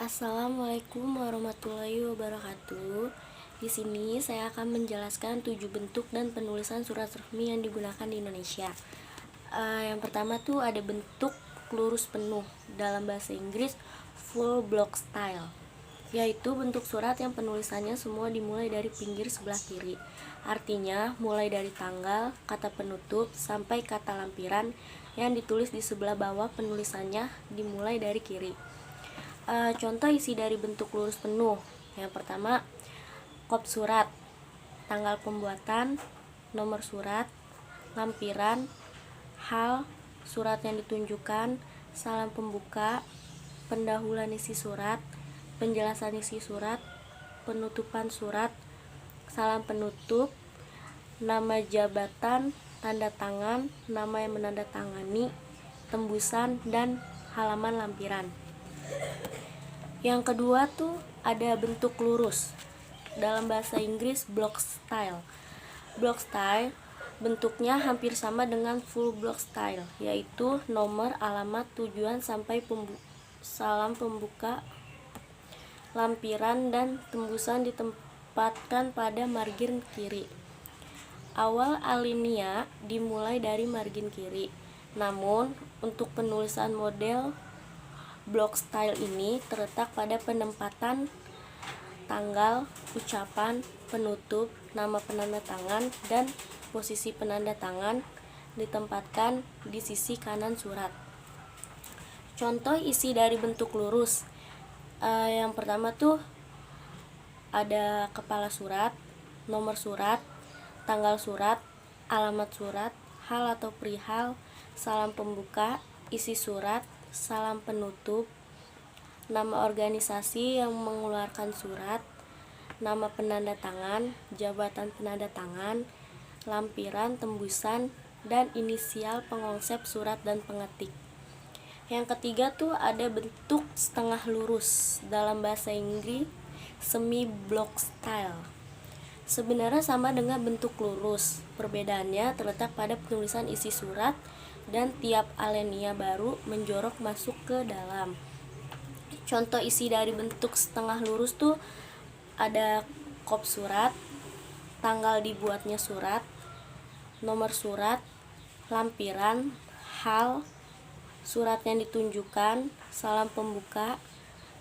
Assalamualaikum warahmatullahi wabarakatuh. Di sini saya akan menjelaskan 7 bentuk dan penulisan surat resmi yang digunakan di Indonesia. Yang pertama tuh ada bentuk lurus penuh, dalam bahasa Inggris full block style, yaitu bentuk surat yang penulisannya semua dimulai dari pinggir sebelah kiri. Artinya mulai dari tanggal, kata penutup, sampai kata lampiran yang ditulis di sebelah bawah penulisannya dimulai dari kiri. Contoh isi dari bentuk lurus penuh. Yang pertama, kop surat, tanggal pembuatan, nomor surat, lampiran, hal, surat yang ditunjukkan, salam pembuka, pendahuluan isi surat, penjelasan isi surat, penutupan surat, salam penutup, nama jabatan, tanda tangan, nama yang menandatangani, tembusan, dan halaman lampiran. Yang kedua tuh ada bentuk lurus, dalam bahasa Inggris block style. Block style bentuknya hampir sama dengan full block style, yaitu nomor, alamat, tujuan, sampai salam pembuka, lampiran, dan tembusan ditempatkan pada margin kiri. Awal alinea dimulai dari margin kiri. Namun untuk penulisan model block style ini terletak pada penempatan tanggal, ucapan, penutup, nama penanda tangan, dan posisi penanda tangan ditempatkan di sisi kanan surat. Contoh isi dari bentuk lurus. Yang pertama tuh ada kepala surat, nomor surat, tanggal surat, alamat surat, hal atau perihal, salam pembuka, isi surat, salam penutup, nama organisasi yang mengeluarkan surat, nama penanda tangan, jabatan penanda tangan, lampiran, tembusan, dan inisial pengonsep surat dan pengetik. Yang ketiga tuh ada bentuk setengah lurus, dalam bahasa Inggris semi block style. Sebenarnya sama dengan bentuk lurus, perbedaannya terletak pada penulisan isi surat dan tiap alinea baru menjorok masuk ke dalam. Contoh isi dari bentuk setengah lurus tuh ada kop surat, tanggal dibuatnya surat, nomor surat, lampiran, hal, surat yang ditunjukkan, salam pembuka,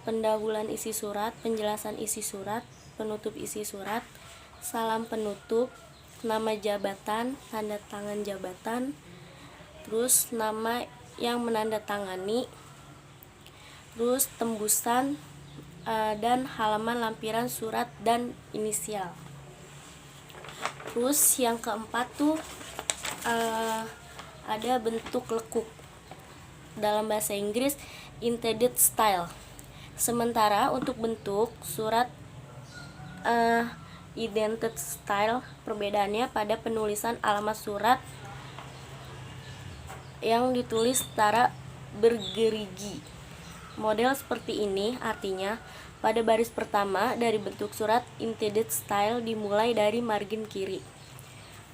pendahuluan isi surat, penjelasan isi surat, penutup isi surat, salam penutup, nama jabatan, tanda tangan jabatan, terus nama yang menandatangani, terus tembusan, dan halaman lampiran surat dan inisial. Terus yang keempat tuh ada bentuk lekuk, dalam bahasa Inggris indented style. Sementara untuk bentuk surat indented style, perbedaannya pada penulisan alamat surat yang ditulis secara bergerigi. Model seperti ini artinya pada baris pertama dari bentuk surat indented style dimulai dari margin kiri.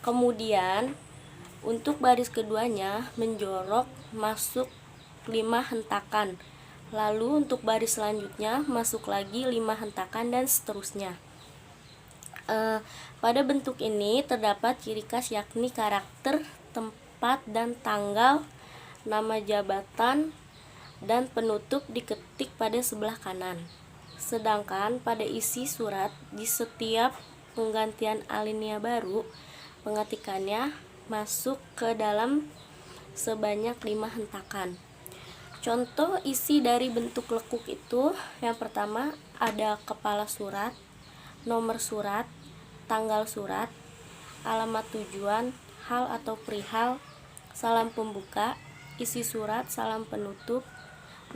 Kemudian untuk baris keduanya menjorok masuk 5 hentakan. Lalu untuk baris selanjutnya masuk lagi 5 hentakan dan seterusnya. Pada bentuk ini terdapat ciri khas yakni karakter, tempat dan tanggal, nama jabatan, dan penutup diketik pada sebelah kanan. Sedangkan pada isi surat di setiap penggantian alinea baru, pengetikannya masuk ke dalam sebanyak 5 hentakan. Contoh isi dari bentuk lekuk itu, yang pertama ada kepala surat, nomor surat, tanggal surat, alamat tujuan, hal atau perihal, salam pembuka, isi surat, salam penutup,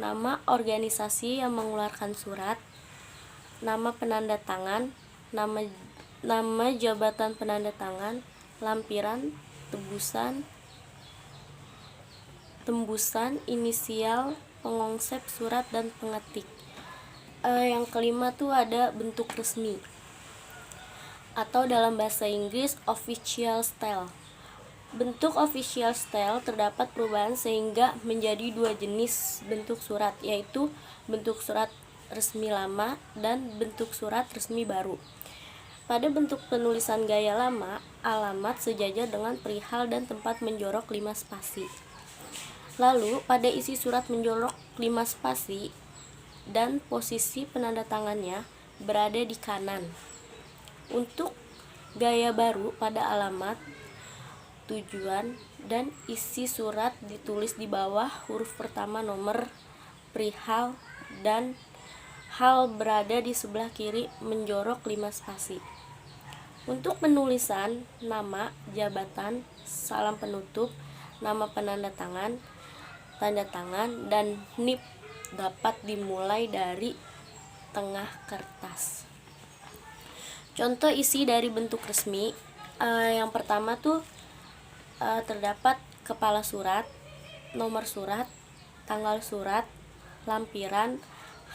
nama organisasi yang mengeluarkan surat, nama penanda tangan, nama jabatan penanda tangan, lampiran, tembusan, inisial, pengonsep surat dan pengetik. Yang kelima tuh ada bentuk resmi, atau dalam bahasa Inggris official style. Bentuk official style terdapat perubahan sehingga menjadi 2 jenis bentuk surat, yaitu bentuk surat resmi lama dan bentuk surat resmi baru. Pada bentuk penulisan gaya lama, alamat sejajar dengan perihal dan tempat menjorok 5 spasi. Lalu, pada isi surat menjorok 5 spasi dan posisi penandatangannya berada di kanan. Untuk gaya baru, pada alamat, tujuan, dan isi surat ditulis di bawah huruf pertama nomor perihal dan hal berada di sebelah kiri menjorok 5 spasi. Untuk penulisan nama, jabatan, salam penutup, nama penanda tangan, tanda tangan, dan NIP dapat dimulai dari tengah kertas. Contoh isi dari bentuk resmi, yang pertama tuh terdapat kepala surat, nomor surat, tanggal surat, lampiran,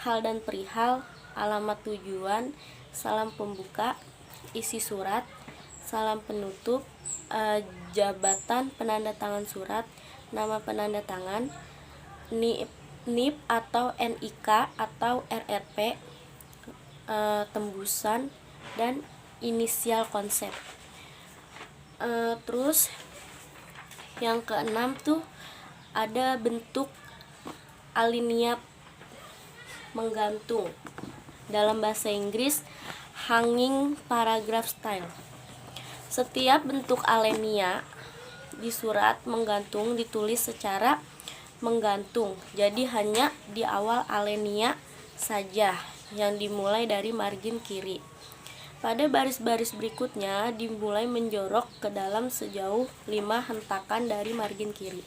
hal dan perihal, alamat tujuan, salam pembuka, isi surat, salam penutup, jabatan penanda tangan surat, nama penanda tangan, NIP atau NIK atau RRP, tembusan, dan inisial konsep. Terus yang keenam tuh ada bentuk alinea menggantung, dalam bahasa Inggris hanging paragraph style. Setiap bentuk alinea di surat menggantung ditulis secara menggantung, jadi hanya di awal alinea saja yang dimulai dari margin kiri. Pada baris-baris berikutnya dimulai menjorok ke dalam sejauh 5 hentakan dari margin kiri.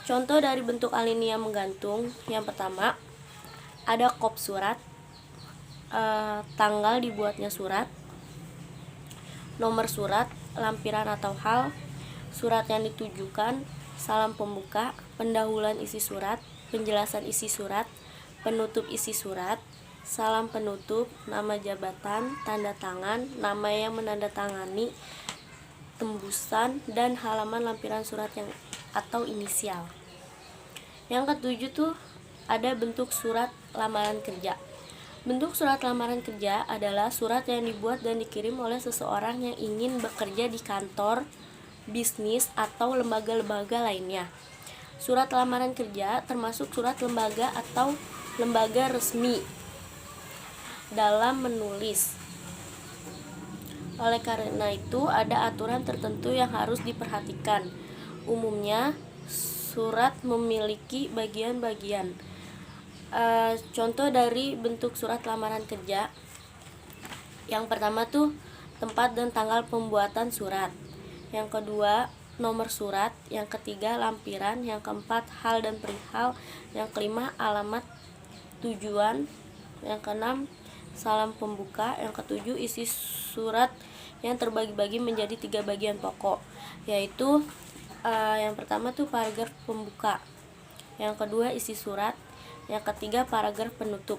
Contoh dari bentuk alinea menggantung, yang pertama ada kop surat, tanggal dibuatnya surat, nomor surat, lampiran atau hal, surat yang ditujukan, salam pembuka, pendahuluan isi surat, penjelasan isi surat, penutup isi surat, salam penutup, nama jabatan, tanda tangan, nama yang menandatangani, tembusan, dan halaman lampiran surat yang atau inisial. Yang ketujuh tuh ada bentuk surat lamaran kerja. Bentuk surat lamaran kerja adalah surat yang dibuat dan dikirim oleh seseorang yang ingin bekerja di kantor, bisnis, atau lembaga-lembaga lainnya. Surat lamaran kerja termasuk surat lembaga atau lembaga resmi dalam menulis. Oleh karena itu, ada aturan tertentu yang harus diperhatikan. Umumnya, surat memiliki bagian-bagian. Contoh dari bentuk surat lamaran kerja, yang pertama tuh tempat dan tanggal pembuatan surat, yang kedua nomor surat, yang ketiga lampiran, yang keempat hal dan perihal, yang kelima alamat tujuan, yang keenam salam pembuka, yang ketujuh isi surat yang terbagi-bagi menjadi 3 bagian pokok, yaitu yang pertama tuh paragraf pembuka, yang kedua isi surat, yang ketiga paragraf penutup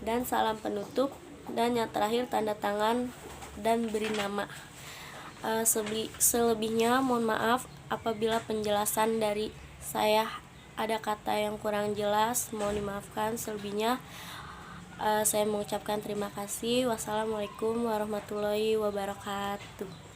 dan salam penutup, dan yang terakhir tanda tangan dan beri nama. Selebihnya mohon maaf apabila penjelasan dari saya ada kata yang kurang jelas, mohon dimaafkan. Selebihnya saya mengucapkan terima kasih. Wassalamualaikum warahmatullahi wabarakatuh.